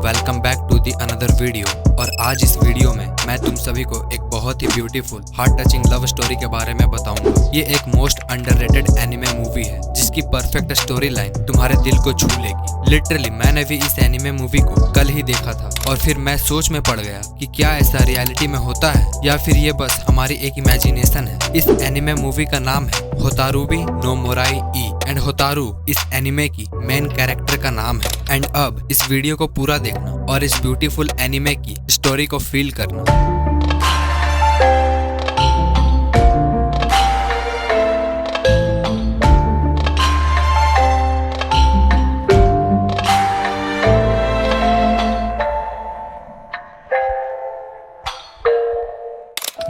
Welcome back to the another video. और आज इस वीडियो में मैं तुम सभी को एक बहुत ही beautiful heart touching love story के बारे में बताऊंगा। ये एक मोस्ट अंडररेटेड एनिमे मूवी है जिसकी परफेक्ट स्टोरी लाइन तुम्हारे दिल को छू लेगी। लिटरली मैंने भी इस एनिमे मूवी को कल ही देखा था और फिर मैं सोच में पड़ गया कि क्या ऐसा रियलिटी में होता है या फिर ये बस हमारी एक इमेजिनेशन है। इस एनिमे मूवी का नाम है Hotarubi no Mori e and Hotaru इस एनिमे की मेन कैरेक्टर का नाम है। एंड अब इस वीडियो को पूरा देखना और इस ब्यूटीफुल एनिमे की स्टोरी को फील करना।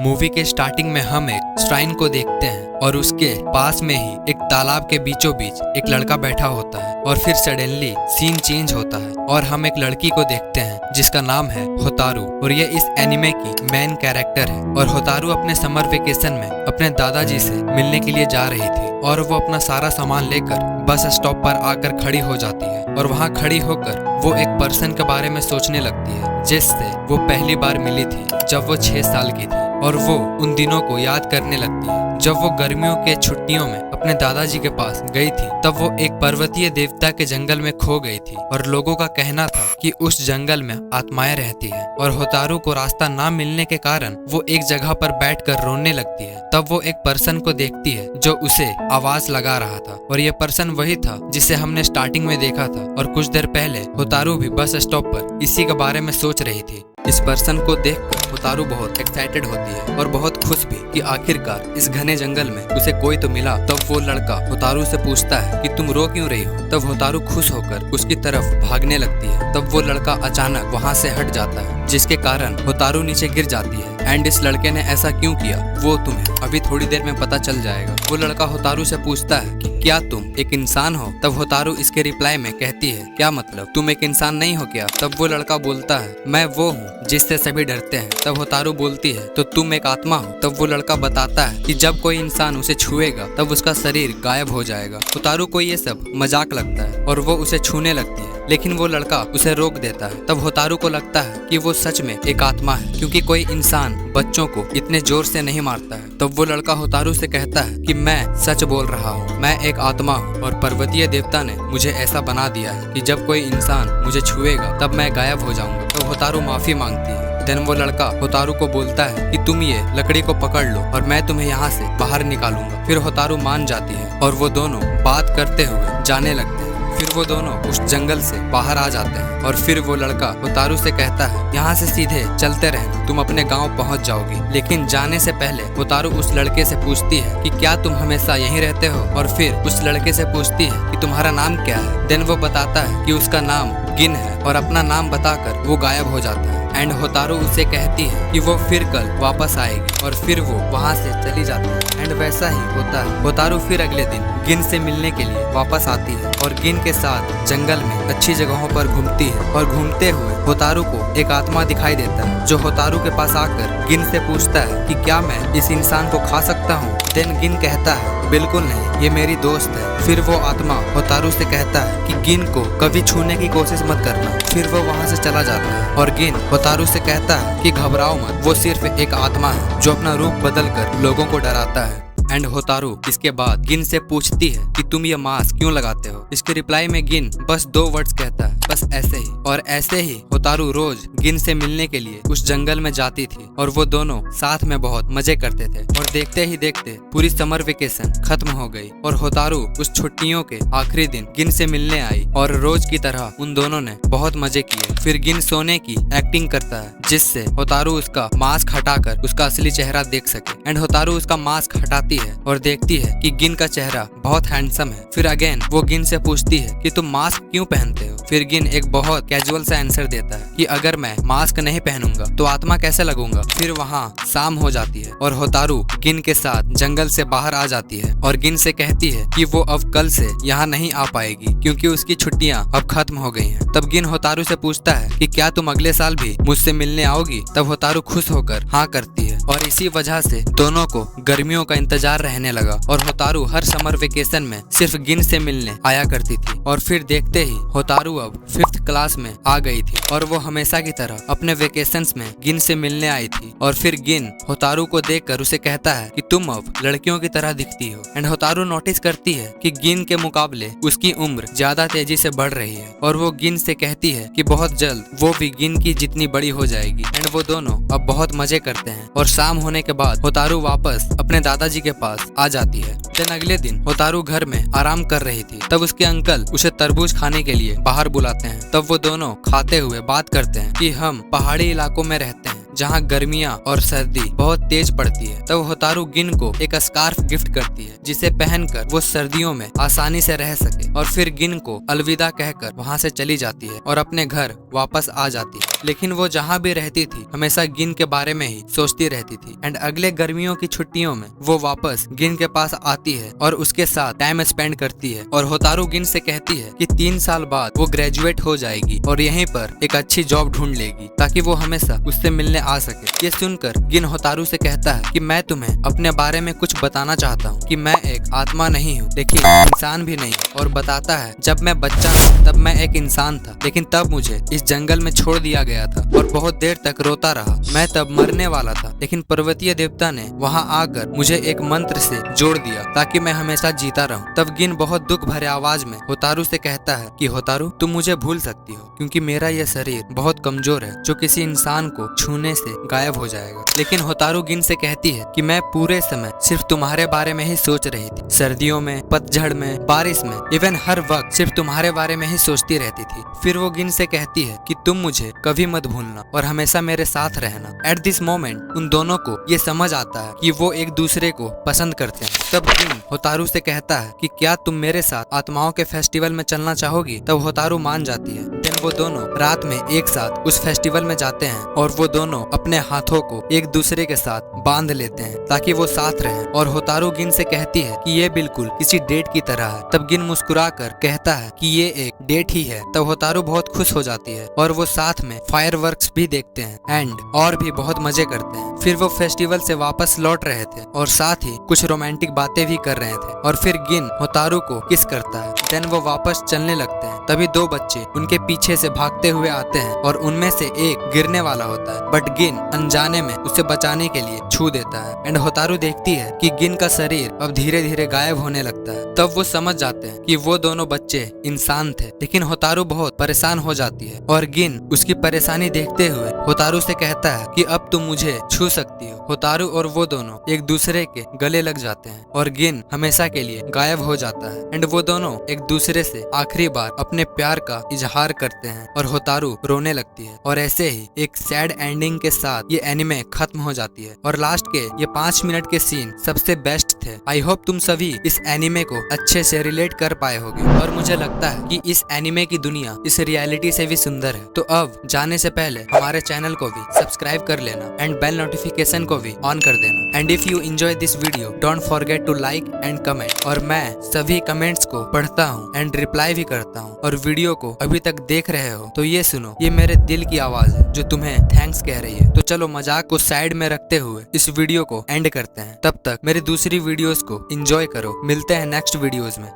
मूवी के स्टार्टिंग में हम एक श्राइन को देखते हैं और उसके पास में ही एक तालाब के बीचों बीच एक लड़का बैठा होता है और फिर सडनली सीन चेंज होता है और हम एक लड़की को देखते हैं जिसका नाम है होतारू और ये इस एनिमे की मेन कैरेक्टर है। और होतारू अपने समर वेकेशन में अपने दादाजी से मिलने के लिए जा रही थी और वो अपना सारा सामान लेकर बस स्टॉप पर आकर खड़ी हो जाती है और वहाँ खड़ी होकर वो एक पर्सन के बारे में सोचने लगती है जिससे वो पहली बार मिली थी जब वो 6 साल की थी। और वो उन दिनों को याद करने लगती है जब वो गर्मियों के छुट्टियों में अपने दादाजी के पास गई थी। तब वो एक पर्वतीय देवता के जंगल में खो गई थी और लोगों का कहना था कि उस जंगल में आत्माएं रहती है। और होतारू को रास्ता ना मिलने के कारण वो एक जगह पर बैठकर रोने लगती है। तब वो एक पर्सन को देखती है जो उसे आवाज लगा रहा था और ये पर्सन वही था जिसे हमने स्टार्टिंग में देखा था। और कुछ देर पहले होतारू भी बस स्टॉप पर इसी के बारे में सोच रही थी। इस पर्सन को देखकर होतारू बहुत एक्साइटेड होती है और बहुत खुश भी कि आखिरकार इस घने जंगल में उसे कोई तो मिला। तब वो लड़का होतारू से पूछता है कि तुम रो क्यों रही हो। तब होतारू खुश होकर उसकी तरफ भागने लगती है। तब वो लड़का अचानक वहाँ से हट जाता है जिसके कारण होतारू नीचे गिर जाती है। एंड इस लड़के ने ऐसा क्यों किया वो तुम्हें अभी थोड़ी देर में पता चल जाएगा। वो लड़का होतारू से पूछता है कि क्या तुम एक इंसान हो। तब होतारू इसके रिप्लाई में कहती है क्या मतलब, तुम एक इंसान नहीं हो क्या। तब वो लड़का बोलता है मैं वो हूँ जिससे सभी डरते हैं। तब होतारू बोलती है तो तुम एक आत्मा हो। तब वो लड़का बताता है कि जब कोई इंसान उसे छुएगा तब उसका शरीर गायब हो जाएगा। होतारू को ये सब मजाक लगता है और वो उसे छूने लगती है लेकिन वो लड़का उसे रोक देता है। तब होतारू को लगता है कि वो सच में एक आत्मा है क्योंकि कोई इंसान बच्चों को इतने जोर से नहीं मारता है। तब वो लड़का होतारू से कहता है कि मैं सच बोल रहा हूँ, मैं एक आत्मा हूँ और पर्वतीय देवता ने मुझे ऐसा बना दिया है कि जब कोई इंसान मुझे छुएगा तब मैं गायब हो जाऊंगा। तो होतारू माफी मांगती है। देन वो लड़का होतारू को बोलता है कि तुम ये लकड़ी को पकड़ लो और मैं तुम्हें यहाँ से बाहर निकालूंगा। फिर होतारू मान जाती है और वो दोनों बात करते हुए जाने लगते हैं। फिर वो दोनों उस जंगल से बाहर आ जाते हैं और फिर वो लड़का होतारू से कहता है यहाँ से सीधे चलते रहना, तुम अपने गांव पहुंच जाओगी। लेकिन जाने से पहले होतारू उस लड़के से पूछती है कि क्या तुम हमेशा यहीं रहते हो। और फिर उस लड़के से पूछती है कि तुम्हारा नाम क्या है। देन वो बताता है कि उसका नाम गिन है और अपना नाम बताकर वो गायब हो जाता है। एंड होतारू उसे कहती है कि वो फिर कल वापस आएगी और फिर वो वहाँ से चली जाती है। एंड वैसा ही होता है। होतारू फिर अगले दिन गिन से मिलने के लिए वापस आती है और गिन के साथ जंगल में अच्छी जगहों पर घूमती है। और घूमते हुए होतारू को एक आत्मा दिखाई देता है जो होतारू के पास आकर गिन से पूछता है कि क्या मैं इस इंसान को खा सकता हूँ। देन गिन कहता है बिल्कुल नहीं, ये मेरी दोस्त है। फिर वो आत्मा होतारू से कहता है कि गिन को कभी छूने की कोशिश मत करना। फिर वो वहाँ से चला जाता है और गिन होतारू से कहता है कि घबराओ मत, वो सिर्फ एक आत्मा है जो अपना रूप बदलकर लोगों को डराता है। एंड होतारू इसके बाद गिन से पूछती है कि तुम ये मास्क क्यों लगाते हो। इसके रिप्लाई में गिन बस 2 वर्ड्स कहता है, बस ऐसे ही। और ऐसे ही होतारू रोज गिन से मिलने के लिए उस जंगल में जाती थी और वो दोनों साथ में बहुत मजे करते थे। और देखते ही देखते पूरी समर वेकेशन खत्म हो गई और होतारू उस छुट्टियों के आखिरी दिन गिन से मिलने आई और रोज की तरह उन दोनों ने बहुत मजे किए। फिर गिन सोने की एक्टिंग करता है जिससे होतारू उसका मास्क हटाकर उसका असली चेहरा देख सके। एंड होतारू उसका मास्क हटाती है और देखती है कि गिन का चेहरा बहुत हैंडसम है। फिर अगेन वो गिन से पूछती है कि तुम मास्क क्यों पहनते हो। फिर गिन एक बहुत कैजुअल सा आंसर देता है कि अगर मैं मास्क नहीं पहनूंगा तो आत्मा कैसे लगूंगा। फिर वहाँ शाम हो जाती है और होतारू गिन के साथ जंगल से बाहर आ जाती है और गिन से कहती है कि वो अब कल से यहाँ नहीं आ पाएगी क्योंकि उसकी छुट्टियाँ अब खत्म हो गई हैं। तब गिन होतारू से पूछता है कि क्या तुम अगले साल भी मुझसे मिलने मिलने आओगी? तब होतारू खुश होकर हाँ करती है और इसी वजह से दोनों को गर्मियों का इंतजार रहने लगा और होतारू हर समर वेकेशन में सिर्फ गिन से मिलने आया करती थी। और फिर देखते ही होतारू अब 5th क्लास में आ गई थी और वो हमेशा की तरह अपने वेकेशंस में गिन से मिलने आई थी। और फिर गिन होतारू को देखकर उसे कहता है कि तुम अब लड़कियों की तरह दिखती हो। एंड होतारू नोटिस करती है कि गिन के मुकाबले उसकी उम्र ज्यादा तेजी से बढ़ रही है और वो गिन से कहती है कि बहुत जल्द वो भी गिन की जितनी बड़ी हो जाएगी। एंड वो दोनों अब बहुत मजे करते हैं और शाम होने के बाद होतारू वापस अपने दादाजी के पास आ जाती है। दिन अगले दिन होतारू घर में आराम कर रही थी, तब उसके अंकल उसे तरबूज खाने के लिए बाहर बुलाते हैं। तब वो दोनों खाते हुए बात करते हैं कि हम पहाड़ी इलाकों में रहते हैं जहाँ गर्मियाँ और सर्दी बहुत तेज पड़ती है। तब होतारू गिन को एक स्कार्फ गिफ्ट करती है जिसे पहनकर वो सर्दियों में आसानी से रह सके। और फिर गिन को अलविदा कहकर वहाँ से चली जाती है और अपने घर वापस आ जाती है। लेकिन वो जहाँ भी रहती थी हमेशा गिन के बारे में ही सोचती रहती थी। एंड अगले गर्मियों की छुट्टियों में वो वापस गिन के पास आती है और उसके साथ टाइम स्पेंड करती है। और होतारू गिन से कहती है कि 3 साल बाद वो ग्रेजुएट हो जाएगी और यहीं पर एक अच्छी जॉब ढूंढ लेगी ताकि वो हमेशा उससे मिलने आ सके। ये सुनकर गिन होतारू से कहता है कि मैं तुम्हें अपने बारे में कुछ बताना चाहता हूँ कि मैं एक आत्मा नहीं हूँ लेकिन इंसान भी नहीं। और बताता है जब मैं बच्चा था तब मैं एक इंसान था, लेकिन तब मुझे इस जंगल में छोड़ दिया गया था और बहुत देर तक रोता रहा। मैं तब मरने वाला था, लेकिन पर्वतीय देवता ने वहाँ आकर मुझे एक मंत्र से जोड़ दिया ताकि मैं हमेशा जीता रहूं। तब गिन बहुत दुख भरे आवाज में होतारू से कहता है कि होतारू तुम मुझे भूल सकती हो क्योंकि मेरा यह शरीर बहुत कमजोर है जो किसी इंसान को छूने से गायब हो जाएगा। लेकिन होतारू गिन से कहती है कि मैं पूरे समय सिर्फ तुम्हारे बारे में ही सोच रही थी, सर्दियों में, पतझड़ में, बारिश में, इवन हर वक्त सिर्फ तुम्हारे बारे में ही सोचती रहती थी। फिर वो गिन से कहती है कि तुम मुझे कभी मत भूलना और हमेशा मेरे साथ रहना। एट दिस मोमेंट उन दोनों को ये समझ आता है कि वो एक दूसरे को पसंद करते हैं। तब गिन होतारू से कहता है कि क्या तुम मेरे साथ आत्माओं के फेस्टिवल में चलना चाहोगी? तब होतारू मान जाती है। देन वो दोनों रात में एक साथ उस फेस्टिवल में जाते हैं और वो दोनों अपने हाथों को एक दूसरे के साथ बांध लेते हैं ताकि वो साथ रहें। और होतारू गिन से कहती है कि ये बिल्कुल किसी डेट की तरह है। तब गिन मुस्कुराकर कहता है कि ये एक डेट ही है। तब होतारू बहुत खुश हो जाती है और वो साथ में फायरवर्क्स भी देखते हैं एंड और भी बहुत मजे करते हैं। फिर वो फेस्टिवल से वापस लौट रहे थे और साथ ही कुछ रोमांटिक बातें भी कर रहे थे। और फिर गिन होतारू को किस करता है। देन वो वापस चलने लगते हैं। तभी 2 बच्चे उनके पीछे से भागते हुए आते हैं और उनमें से एक गिरने वाला होता है, बट गिन अनजाने में उसे बचाने के लिए छू देता है। एंड होतारू देखती है कि गिन का शरीर अब धीरे धीरे गायब होने लगता है। तब वो समझ जाते हैं कि वो दोनों बच्चे इंसान थे। लेकिन होतारू बहुत परेशान हो जाती है और गिन उसकी परेशानी देखते हुए होतारू से कहता है कि अब तुम मुझे छू सकती हो। होतारू और वो दोनों एक दूसरे के गले लग जाते हैं और गिन हमेशा के लिए गायब हो जाता है। एंड वो दोनों एक दूसरे से आखिरी बार अपने प्यार का इजहार करते हैं और होतारू रोने लगती है। और ऐसे ही एक सैड एंडिंग के साथ ये एनिमे खत्म हो जाती है। और लास्ट के ये 5 मिनट के सीन सबसे बेस्ट थे। आई होप तुम सभी इस एनिमे को अच्छे से रिलेट कर पाए होगे और मुझे लगता है कि इस एनिमे की दुनिया इस रियलिटी से भी सुंदर है। तो अब जाने से पहले हमारे चैनल को भी सब्सक्राइब कर लेना एंड बेल नोटिफिकेशन को भी ऑन कर देना। And if you enjoy this video don't forget to like and comment. और मैं सभी कमेंट्स को पढ़ता हूँ एंड रिप्लाई भी करता हूँ। और वीडियो को अभी तक देख रहे हो तो ये सुनो, ये मेरे दिल की आवाज है जो तुम्हें थैंक्स कह रही है। तो चलो मजाक को साइड में रखते हुए इस वीडियो को एंड करते हैं। तब तक मेरी दूसरी वीडियोस को एंजॉय करो। मिलते हैं नेक्स्ट वीडियोस में।